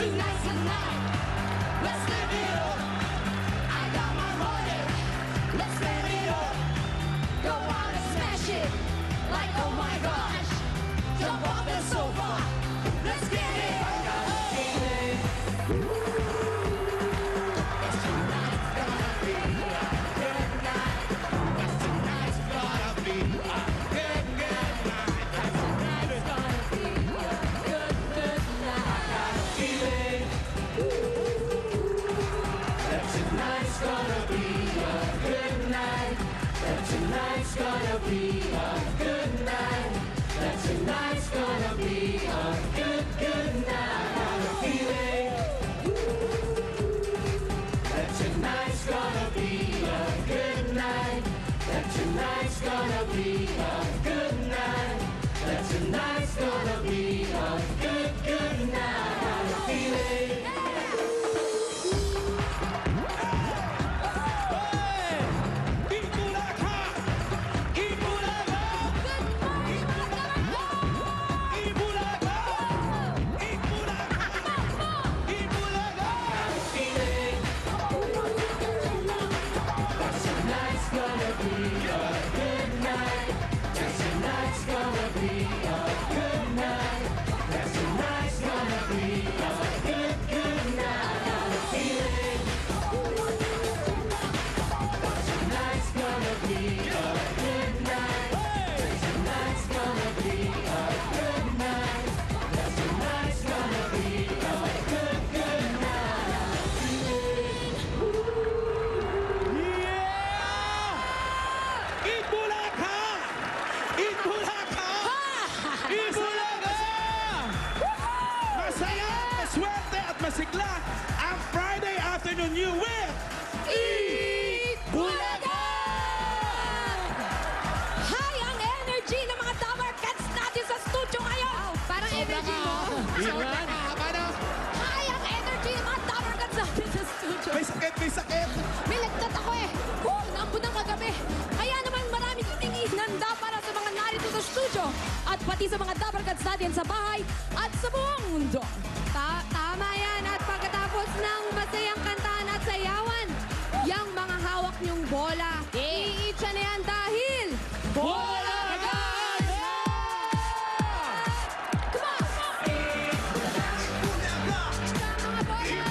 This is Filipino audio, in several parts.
Tonight's the night. Let's live it up. I got my money. Let's live it up. Go out and smash it. Like, oh my gosh. Jump off the sofa. Let's get it. I got a feeling. Yes, tonight's gonna be a good night. Yes, tonight's gonna be a good, good night. Yes, tonight's gonna be a good, good night. I got a feeling that tonight's gonna be a good night. That tonight's gonna be a good night. That tonight's gonna be a good, good night. I got a feeling that tonight's gonna be a good night. That tonight's gonna be a good night. That tonight's gonna be a good, good night. I got a feeling. Masigla ang Friday afternoon you with Eat Bulaga! Hi, ang energy ng mga Damar Cats natin sa studio ngayon. Parang energy mo. Iwan. Hi, ang energy ng mga Damar Cats natin sa studio. May sakit, may sakit. May lagdat ako eh. Naambun ng kagabi. Kaya naman maraming ininanda para sa mga narito sa studio. At pati sa mga Damar Cats natin sa bahay at sa buong mundo. Tama yan. At pagkatapos ng masayang kantahan at sayawan, yung mga hawak niyong bola, iitsa na yan dahil Bola Guys! Come on! Mga bola!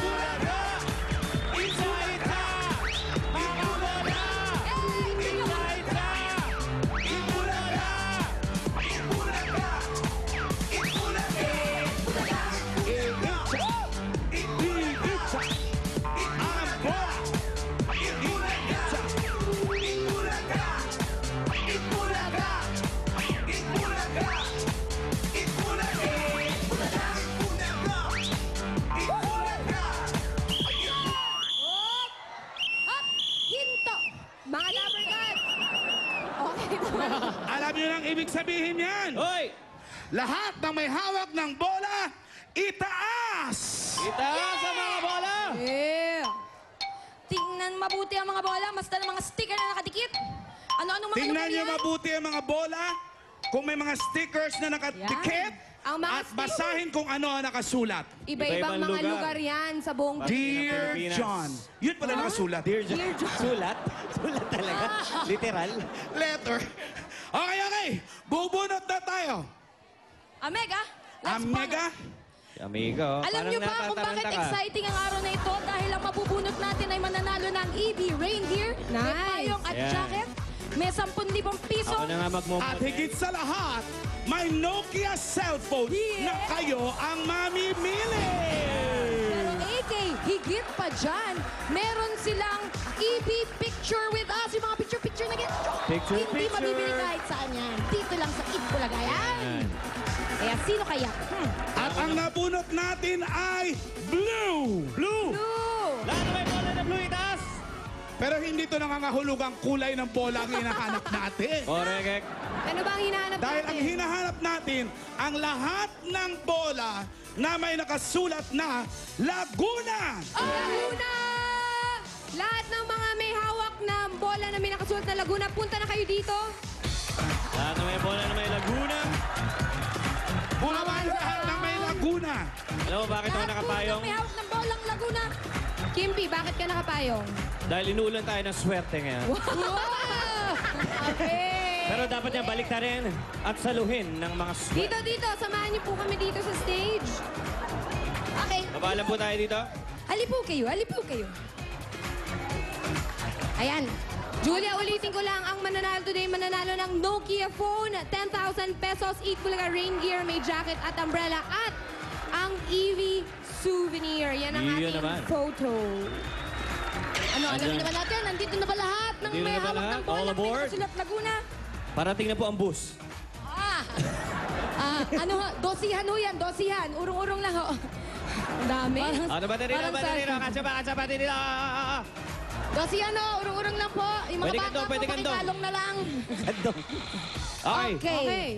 Hinto! Mga Damar Cats! Okay naman. Alam niyo nang ibig sabihin yan? Hoy! Lahat ng may hawak ng bola, itaas! Itaas ang mga bola! Yeah. Tingnan mabuti ang mga bola, basta ng mga sticker na nakadikit. Ano-ano mga Tingnan lugar niyo yan? mabuti ang mga bola, kung may mga stickers na nakadikit, Ang mga at basahin kung ano ang nakasulat. Iba-ibang Iba-ibang mga lugar. lugar yan sa buong Dear Pilipinas. John. Yun pala nakasulat. Dear John. Sulat? Sulat talaga? Literal? Letter. Okay. Bubunot na tayo. Amega, let's Amega. Amigo, Alam niyo ba kung bakit exciting ang araw na ito? Dahil ang mabubunot natin ay mananalo ng EB Reindeer, may payong at Ayan. jacket, may 10,000 piso. Ako na nga At magmumodel. higit sa lahat, may Nokia cellphone na kayo ang mamimili. Pero AK, higit pa dyan, meron silang EB Picture with Us. Yung mga picture na ganyan. Picture, Hindi picture. mabibili kahit saan yan. Dito lang sa Eat Bulaga yan. Ayan. Kaya sino kaya? At ang nabunot natin ay blue. Blue! Blue! Lahat na may bola na blue itaas! Pero hindi to nangangahulugang kulay ng bola ang hinahanap natin. Correct. Ano ba ang hinahanap Dahil natin? ang hinahanap natin, ang lahat ng bola na may nakasulat na Laguna. Laguna! Lahat ng mga may hawak na bola na may nakasulat na Laguna, punta na kayo dito. Lahat na may bola na may Laguna. Lahat ng may Laguna. Laguna. Alam mo bakit ako Lahat po nakapayong? ng may hawak ng bolang Laguna. Kimpi, bakit ka nakapayong? Dahil inuulan tayo ng swerte ngayon. Wow! Okay. Pero dapat niya balik na rin at saluhin ng mga swerte. Dito, samahan niyo po kami dito sa stage. Okay. Babalan po tayo dito. Halipo kayo. Ayan. Julia, ulitin ko lang, ang mananalo today, mananalo ng Nokia phone, 10,000 pesos, 8 Bulaga rain gear, may jacket at umbrella, at ang EV souvenir. Yan ang Yun ating naman. photo. Ano, alam Andyan. naman natin, nandito na ba lahat ng Nandito may na ba hawak lahat? ng bola, All may aboard? nakasulat Laguna? Parating na po ang bus. Ano, dosihan ho yan, dosihan. Urong-urong lang ho. Ang dami. Ano ba dito? Kasaba dito. Dosihan ho, urong-urong lang po. Yung mga Pwede bata kandong, po, pwede kandong. pakikalong na lang. Okay. Okay.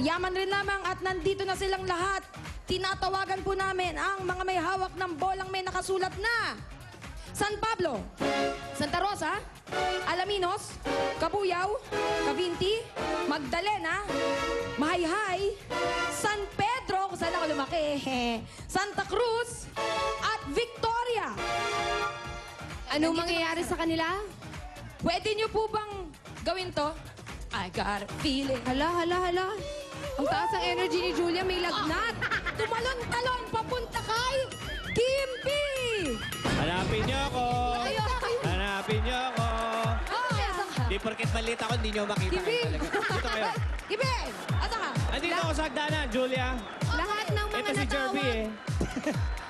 Yaman rin lamang at nandito na silang lahat. Tinatawagan po namin ang mga may hawak ng bolang may nakasulat na San Pablo, Santa Rosa, Alaminos, Cabuyao, Cavinti, Magdalena, Mahayhay, San Pedro, kung saan ako lumaki, Santa Cruz, at Victoria. Anong mangyayari sa kanila? Pwede niyo po bang gawin to? I got a feeling. Hala. Ang taas ang energy ni Julia, may lagnat. Tumalon-talon, papunta kay Kimpi! Hanapin niyo ako. Hanapin niyo ako. Di porket maliit ako, hindi niyo makita Kimpi! kayo talaga. Dito kayo. Kimpi! Asa ka? Andito ako sa hagdanan, Julia. Lahat ng mga Ito si Jerby eh.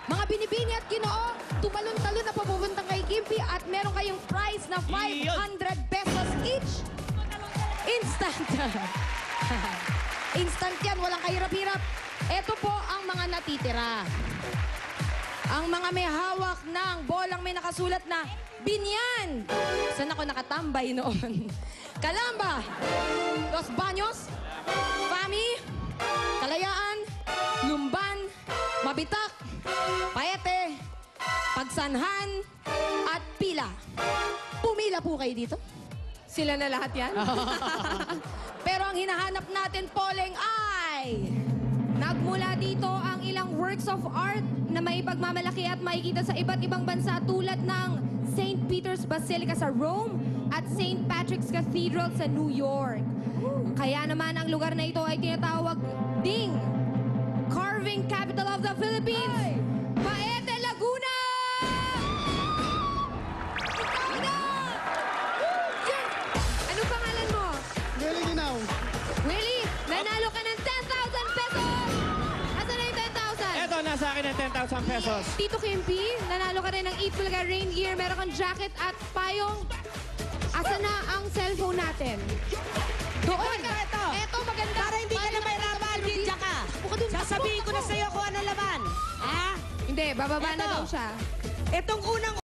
mga binibini at ginoo, tumalon-talon na papupunta kay Kimpi at meron kayong prize na 500 pesos each. Instant. Instant yan, walang kahirap-hirap. Ito po ang mga natitira. Ang mga may hawak ng bolang may nakasulat na Binyan. Saan ako nakatambay noon? Calamba, Los Baños, Fami, Kalayaan, Lumban, Mabitak, Paete, Pagsanhan, at Pila. Pumila po kayo dito. Sila na lahat yan? Pero ang hinahanap natin, Poleng, ay... Nagmula dito ang ilang works of art na may pagmamalaki at makikita sa iba't ibang bansa tulad ng St. Peter's Basilica sa Rome at St. Patrick's Cathedral sa New York. Kaya naman ang lugar na ito ay tinatawag ding Carving Capital of the Philippines, Paete, Laguna! Ikaw na! Yes! Ano pangalan mo? Galing ginaw. Willie, nanalo ka ng 10,000 pesos! Asan na yung 10,000? Eto, nasa akin ang 10,000 pesos. Tito Kimpi, nanalo ka rin ng 8 Bulaga rain gear, meron kang jacket at payong. Asa na ang cellphone natin? Doon! Eto, maganda. Para hindi ka na mahirapan, Jinja ka. Sasabihin ko na sa'yo kung ano laman. Ha? Hindi, bababa na Eto. daw siya. Itong unang